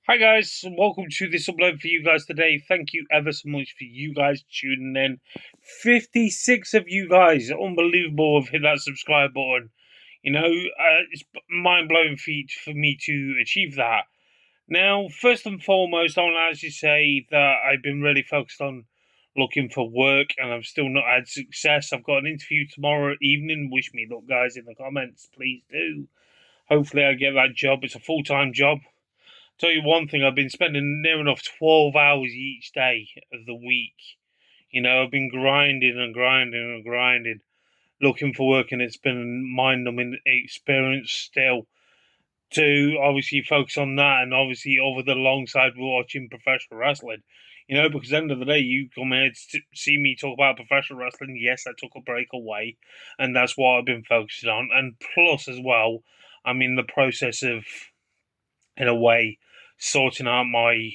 Hi guys, and welcome to this upload for you guys today. Thank you ever so much for you guys tuning in. 56 of you guys, unbelievable, have hit that subscribe button. It's mind-blowing feat for me to achieve that. Now, first and foremost, I want to actually say that I've been really focused on looking for work and I've still not had success. I've got an interview tomorrow evening. Wish me luck, guys, in the comments. Please do. Hopefully I get that job. It's a full-time job. Tell you one thing, I've been spending near enough 12 hours each day of the week. I've been grinding and grinding and grinding, looking for work, and it's been a mind numbing experience still. To obviously focus on that, and obviously over the long side, we're watching professional wrestling. Because at the end of the day, you come here to see me talk about professional wrestling. Yes, I took a break away, and that's what I've been focusing on. And plus, as well, I'm in the process of, in a way, sorting out my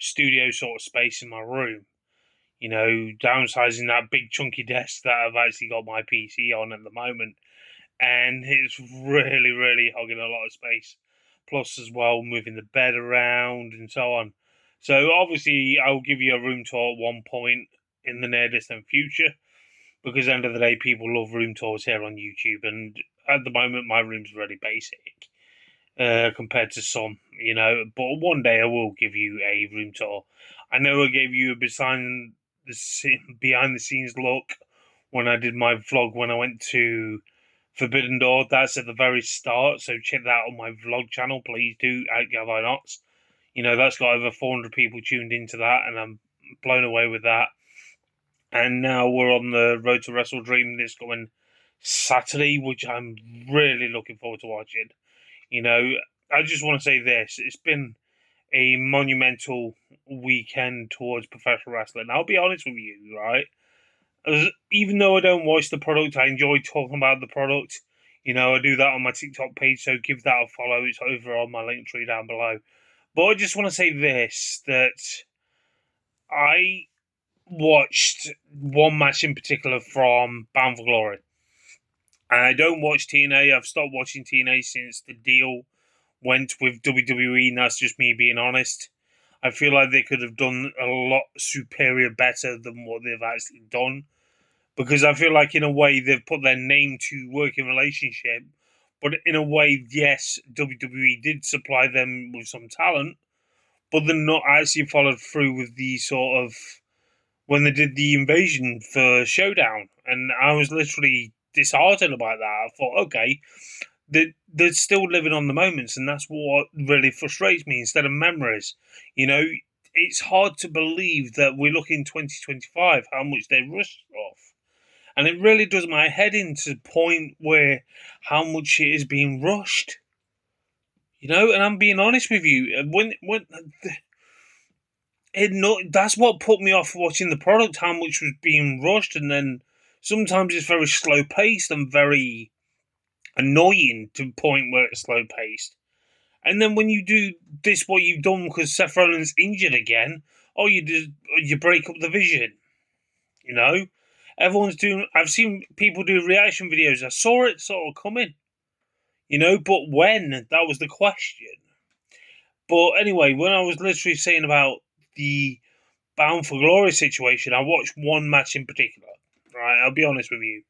studio sort of space in my room. Downsizing that big chunky desk that I've actually got my PC on at the moment, and it's really, really hogging a lot of space. Plus, as well, moving the bed around and so on. So, obviously, I'll give you a room tour at one point in the near distant future, because at the end of the day, people love room tours here on YouTube, and at the moment, my room's really basic compared to some, But one day I will give you a room tour. I know I gave you a behind the scenes look when I did my vlog when I went to Forbidden Door. That's at the very start, so check that out on my vlog channel. Please do, have I not? That's got over 400 people tuned into that, and I'm blown away with that. And now we're on the road to Wrestle Dream this coming Saturday, which I'm really looking forward to watching. I just want to say this. It's been a monumental weekend towards professional wrestling. I'll be honest with you, right? Even though I don't watch the product, I enjoy talking about the product. I do that on my TikTok page, so give that a follow. It's over on my link tree down below. But I just want to say this, that I watched one match in particular from Bound for Glory. And I don't watch TNA. I've stopped watching TNA since the deal went with WWE, and that's just me being honest. I feel like they could have done a lot superior better than what they've actually done. Because I feel like, in a way, they've put their name to working relationship. But in a way, yes, WWE did supply them with some talent, but they're not actually followed through with the sort of when they did the invasion for Showdown. And I was literally disheartened about that. I thought, okay, they're still living on the moments, and that's what really frustrates me instead of memories. It's hard to believe that we're looking 2025, how much they rushed off. And it really does my head in to the point where how much it is being rushed. And I'm being honest with you. That's what put me off watching the product, how much was being rushed, and then sometimes it's very slow paced and very annoying to the point where it's slow paced. And then when you do this, what you've done because Seth Rollins injured again, you break up the vision. Everyone's doing. I've seen people do reaction videos. I saw it sort of coming. But when, that was the question. But anyway, when I was literally saying about the Bound for Glory situation, I watched one match in particular. Right, I'll be honest with you.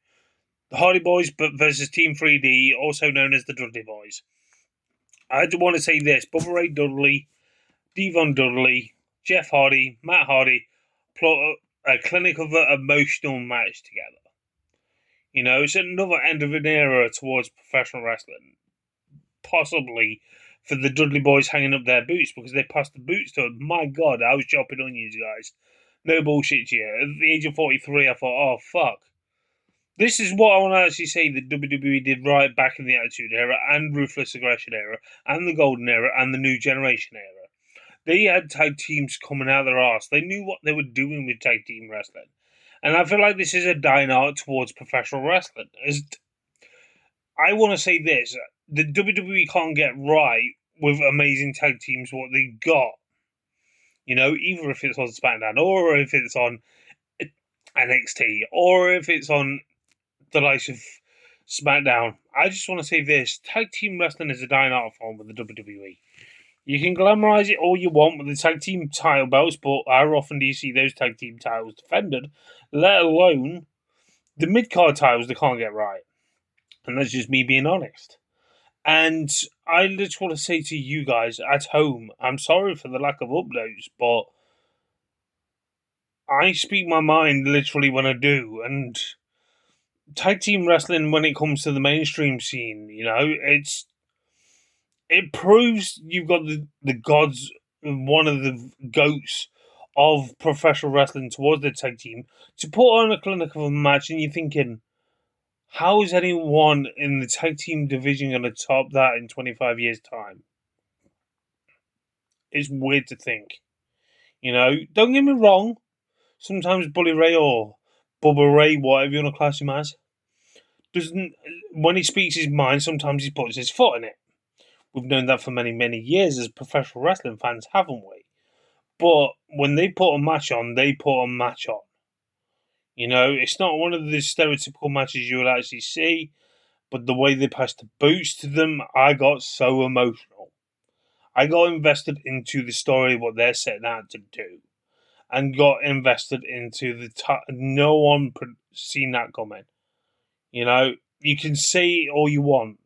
The Hardy Boys versus Team 3D, also known as the Dudley Boys. I do want to say this: Bubba Ray Dudley, Devon Dudley, Jeff Hardy, Matt Hardy, plot a clinic of an emotional match together. It's another end of an era towards professional wrestling. Possibly for the Dudley Boys hanging up their boots because they passed the boots to them. My God, I was chopping onions, guys. No bullshit here. At the age of 43, I thought, oh, fuck. This is what I want to actually say that WWE did right back in the Attitude Era and Ruthless Aggression Era and the Golden Era and the New Generation Era. They had tag teams coming out of their arse. They knew what they were doing with tag team wrestling. And I feel like this is a dying art towards professional wrestling. I want to say this. The WWE can't get right with amazing tag teams what they got. Either if it's on SmackDown or if it's on NXT or if it's on the likes of SmackDown. I just want to say this. Tag team wrestling is a dying art form with the WWE. You can glamorize it all you want with the tag team title belts, but how often do you see those tag team titles defended? Let alone the mid card titles they can't get right. And that's just me being honest. And I just want to say to you guys at home, I'm sorry for the lack of uploads, but I speak my mind literally when I do. And tag team wrestling, when it comes to the mainstream scene, it proves you've got the gods, one of the goats of professional wrestling towards the tag team to put on a clinic of a match, and you're thinking, how is anyone in the tag team division going to top that in 25 years' time? It's weird to think. Don't get me wrong. Sometimes Bully Ray or Bubba Ray, whatever you want to class him as, doesn't. When he speaks his mind, sometimes he puts his foot in it. We've known that for many, many years as professional wrestling fans, haven't we? But when they put a match on, they put a match on. It's not one of the stereotypical matches you would actually see, but the way they passed the boots to them, I got so emotional. I got invested into the story, what they're setting out to do, and got invested into no one seen that coming. You can say all you want,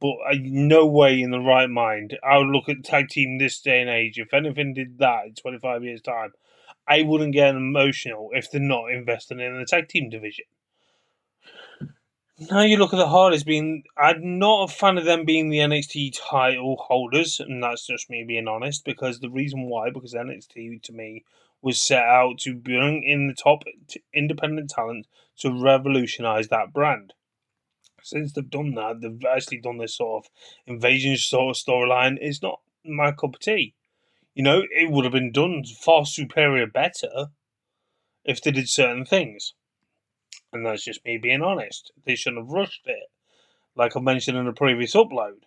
but no way in the right mind I would look at tag team this day and age. If anything did that in 25 years' time, I wouldn't get emotional if they're not investing in the tag team division. Now you look at the Hardys being. I'm not a fan of them being the NXT title holders, and that's just me being honest. Because the reason why, because NXT to me was set out to bring in the top independent talent to revolutionize that brand. Since they've done that, they've actually done this sort of invasion sort of storyline. It's not my cup of tea. It would have been done far superior, better if they did certain things. And that's just me being honest. They shouldn't have rushed it. Like I mentioned in a previous upload.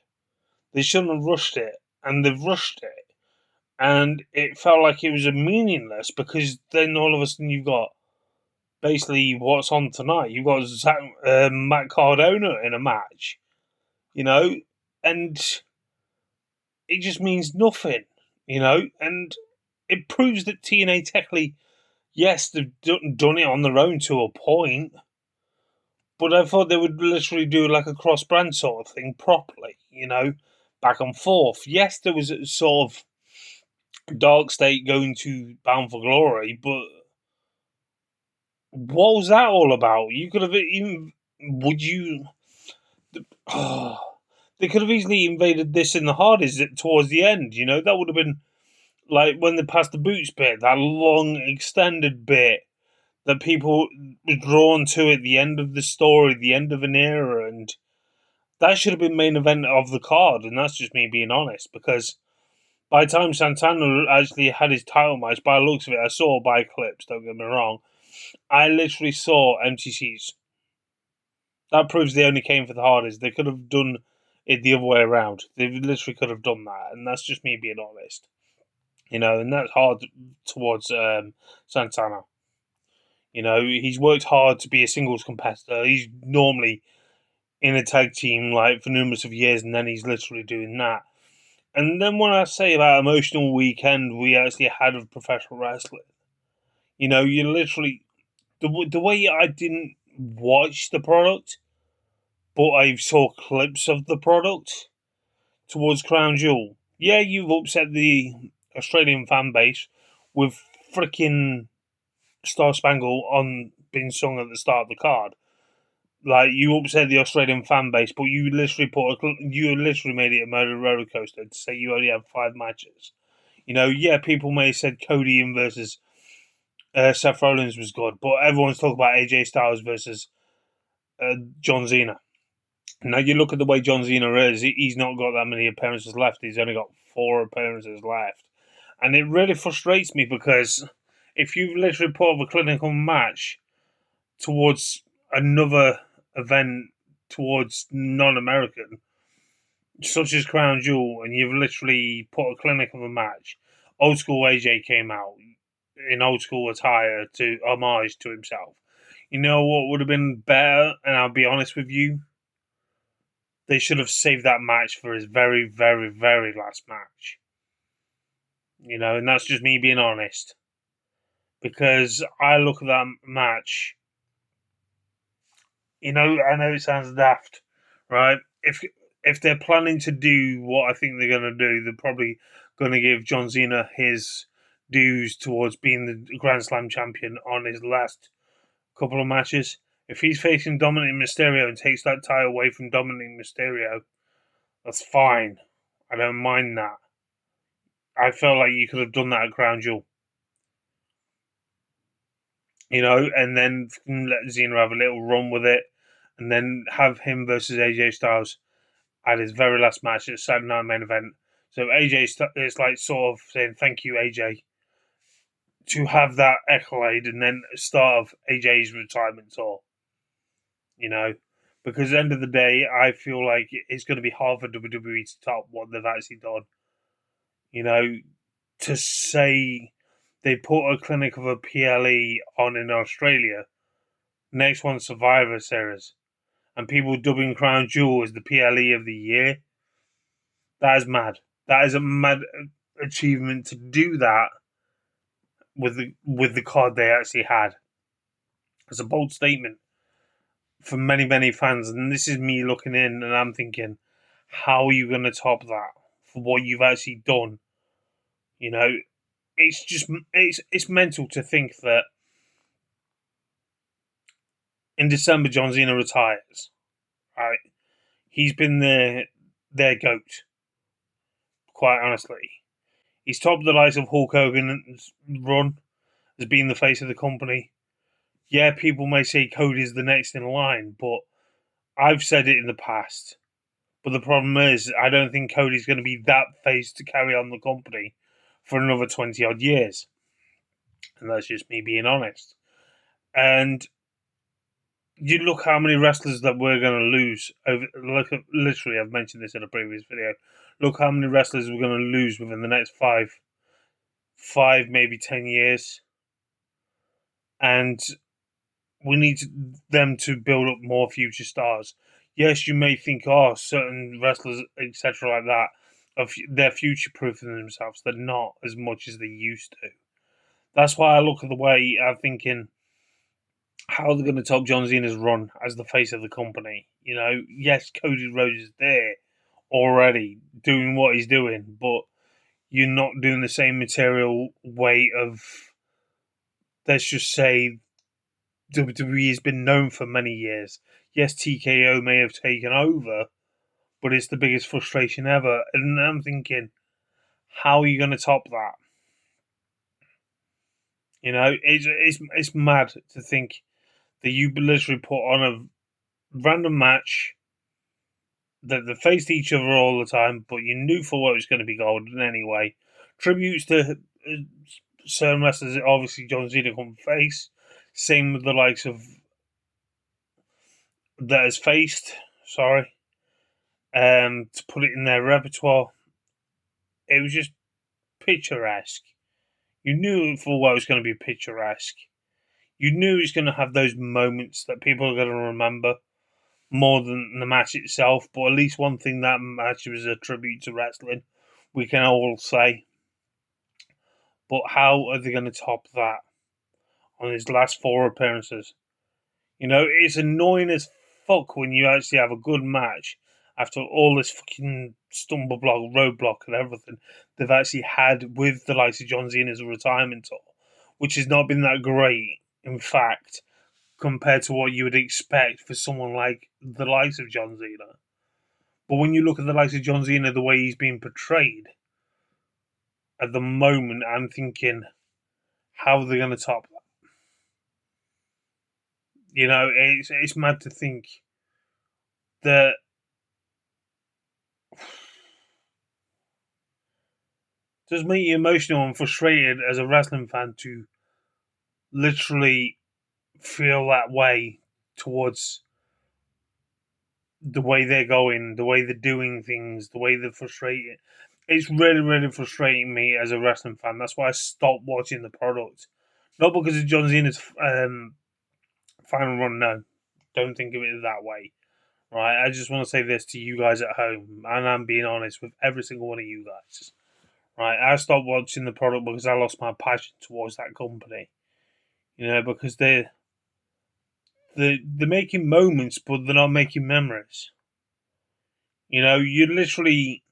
They shouldn't have rushed it. And they've rushed it. And it felt like it was a meaningless because then all of a sudden you've got basically what's on tonight. You've got Matt Cardona in a match. And it just means nothing. And it proves that TNA technically, yes, they've done it on their own to a point, but I thought they would literally do like a cross brand sort of thing properly, back and forth. Yes, there was a sort of Dark State going to Bound for Glory, but what was that all about? You could have even. Would you. Oh, they could have easily invaded this in the Hardys towards the end, That would have been like when they passed the boots bit, that long extended bit that people were drawn to at the end of the story, the end of an era, and that should have been main event of the card, and that's just me being honest, because by the time Santana actually had his title match, by the looks of it, I saw by clips, don't get me wrong, I literally saw empty seats. That proves they only came for the Hardys. They could have done it the other way around. They literally could have done that, and that's just me being honest. And that's hard towards Santana. He's worked hard to be a singles competitor. He's normally in a tag team like for numerous of years, and then he's literally doing that. And then when I say about emotional weekend we actually had of professional wrestling, you literally the way I didn't watch the product, but I saw clips of the product towards Crown Jewel. Yeah, you've upset the Australian fan base with freaking Star Spangled on being sung at the start of the card. Like you upset the Australian fan base, but you literally made it a murder roller coaster to say you only have 5 matches. Yeah, people may have said Cody in versus Seth Rollins was good, but everyone's talking about AJ Styles versus John Cena. Now you look at the way John Cena is; he's not got that many appearances left. He's only got 4 appearances left, and it really frustrates me because if you literally put up a clinical match towards another event towards non-American, such as Crown Jewel, and you've literally put a clinic of a match. Old school AJ came out in old school attire to homage to himself. You know what would have been better, and I'll be honest with you, they should have saved that match for his very, very, very last match. And that's just me being honest. Because I look at that match, I know it sounds daft, right? If they're planning to do what I think they're going to do, they're probably going to give John Cena his dues towards being the Grand Slam champion on his last couple of matches. If he's facing Dominic Mysterio and takes that title away from Dominic Mysterio, that's fine. I don't mind that. I felt like you could have done that at Crown Jewel. And then let Cena have a little run with it, and then have him versus AJ Styles at his very last match at Saturday Night Main Event. So AJ is like sort of saying thank you, AJ, to have that accolade, and then start of AJ's retirement tour. Because at the end of the day, I feel like it's going to be hard for WWE to top what they've actually done. To say they put a clinic of a PLE on in Australia, next one Survivor Series, and people dubbing Crown Jewel as the PLE of the year. That is mad. That is a mad achievement to do that with the card they actually had. It's a bold statement for many, many fans, and this is me looking in and I'm thinking, how are you going to top that for what you've actually done? It's just it's mental to think that in December John Cena retires. Right, he's been their goat. Quite honestly, he's topped the likes of Hulk Hogan's run as being the face of the company. Yeah, people may say Cody's the next in line, but I've said it in the past. But the problem is, I don't think Cody's going to be that face to carry on the company for another 20 odd years. And that's just me being honest. And you look how many wrestlers that we're going to lose over. Look, literally, I've mentioned this in a previous video. Look how many wrestlers we're going to lose within the next five, maybe 10 years. And we need them to build up more future stars. Yes, you may think, certain wrestlers, etc., like that, they're future proofing themselves. They're not as much as they used to. That's why I look at the way I'm thinking how they're going to top John Cena's run as the face of the company. Yes, Cody Rhodes is there already doing what he's doing, but you're not doing the same material way of, let's just say, WWE has been known for many years. Yes, TKO may have taken over, but it's the biggest frustration ever. And I'm thinking, how are you going to top that? It's mad to think that you literally put on a random match that they faced each other all the time, but you knew for what it was going to be golden anyway. Tributes to certain wrestlers, obviously John Cena come face. Same with the likes of that has faced. Sorry, to put it in their repertoire. It was just picturesque. You knew for what it was going to be picturesque. You knew it was going to have those moments that people are going to remember more than the match itself. But at least one thing that match was a tribute to wrestling. We can all say. But how are they going to top that on his last 4 appearances? It's annoying as fuck when you actually have a good match after all this fucking stumble block, roadblock, and everything they've actually had with the likes of John Cena's retirement tour, which has not been that great, in fact, compared to what you would expect for someone like the likes of John Cena. But when you look at the likes of John Cena, the way he's being portrayed at the moment, I'm thinking, how are they going to top that? It's mad to think that does make you emotional and frustrated as a wrestling fan to literally feel that way towards the way they're going, the way they're doing things, the way they're frustrated. It's really, really frustrating me as a wrestling fan. That's why I stopped watching the product. Not because of John Cena's final run, no. Don't think of it that way. Right? I just want to say this to you guys at home, and I'm being honest with every single one of you guys. right? I stopped watching the product because I lost my passion towards that company. Because they're making moments, but they're not making memories. You literally.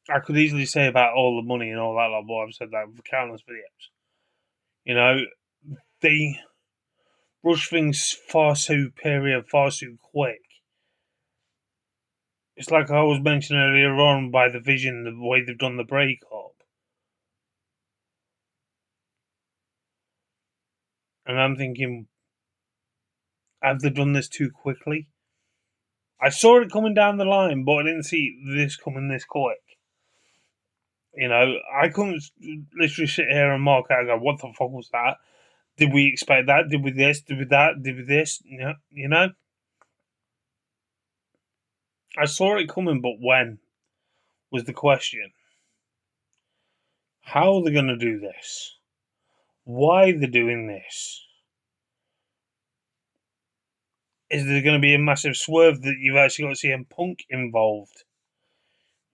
I could easily say about all the money and all that, but I've said that for countless videos. You know, they rush things far superior, far too quick. It's like I was mentioning earlier on by the Vision, the way they've done the breakup. And I'm thinking, have they done this too quickly? I saw it coming down the line, but I didn't see this coming this quick. I couldn't literally sit here and mark out and go, what the fuck was that? Did we expect that? Did we this? Did we that? Did we this? I saw it coming, but when was the question. How are they going to do this? Why they're doing this? Is there going to be a massive swerve that you've actually got CM Punk involved?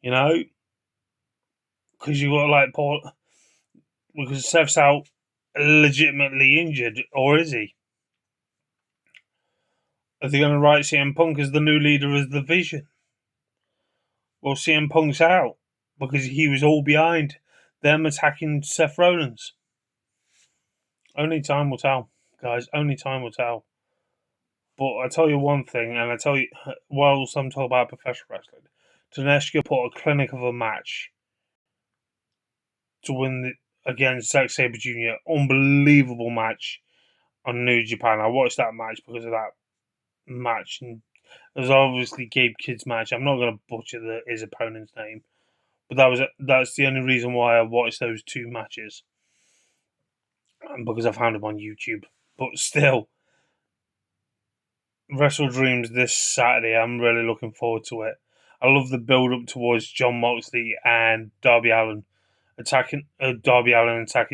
Because you got like Paul, because Seth's out legitimately injured, or is he? Are they going to write CM Punk as the new leader of the Vision? Well, CM Punk's out because he was all behind them attacking Seth Rollins. Only time will tell, guys. Only time will tell. But I tell you one thing, and I tell you, whilst I'm talking about professional wrestling, Taneshka put a clinic of a match to win against Zack Sabre Jr. Unbelievable match on New Japan. I watched that match because of that match, and it was obviously Gabe Kidd's match. I'm not going to butcher his opponent's name, but that's the only reason why I watched those two matches, because I found them on YouTube. But still, Wrestle Dreams this Saturday. I'm really looking forward to it. I love the build up towards Jon Moxley and Darby Allin attacking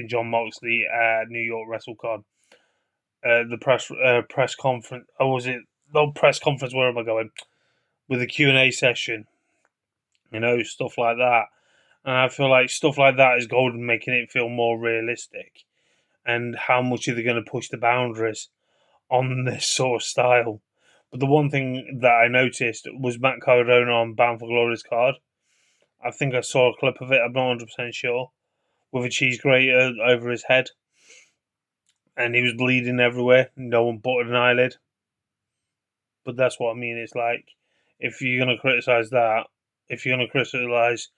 Jon Moxley at New York WrestleCon. The press conference. Oh, was it not press conference? Where am I going? With the Q&A session, stuff like that. And I feel like stuff like that is golden, making it feel more realistic. And how much are they going to push the boundaries on this sort of style? But the one thing that I noticed was Matt Cardona on Bound for Glory's card. I think I saw a clip of it. I'm not 100% sure. With a cheese grater over his head, and he was bleeding everywhere. No one buttered an eyelid. But that's what I mean. It's like, if you're going to criticize that, if you're going to criticize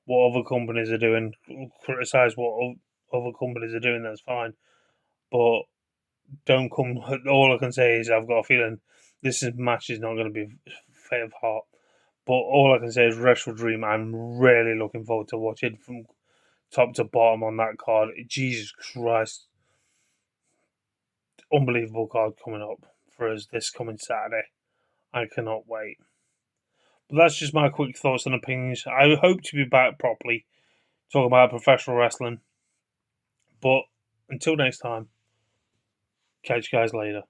what other companies are doing, criticize what other companies are doing, that's fine. But don't come. All I can say is I've got a feeling this match is not going to be fair of heart. But all I can say is Wrestle Dream. I'm really looking forward to watching from top to bottom on that card. Jesus Christ. Unbelievable card coming up for us this coming Saturday. I cannot wait. But that's just my quick thoughts and opinions. I hope to be back properly talking about professional wrestling. But until next time, catch you guys later.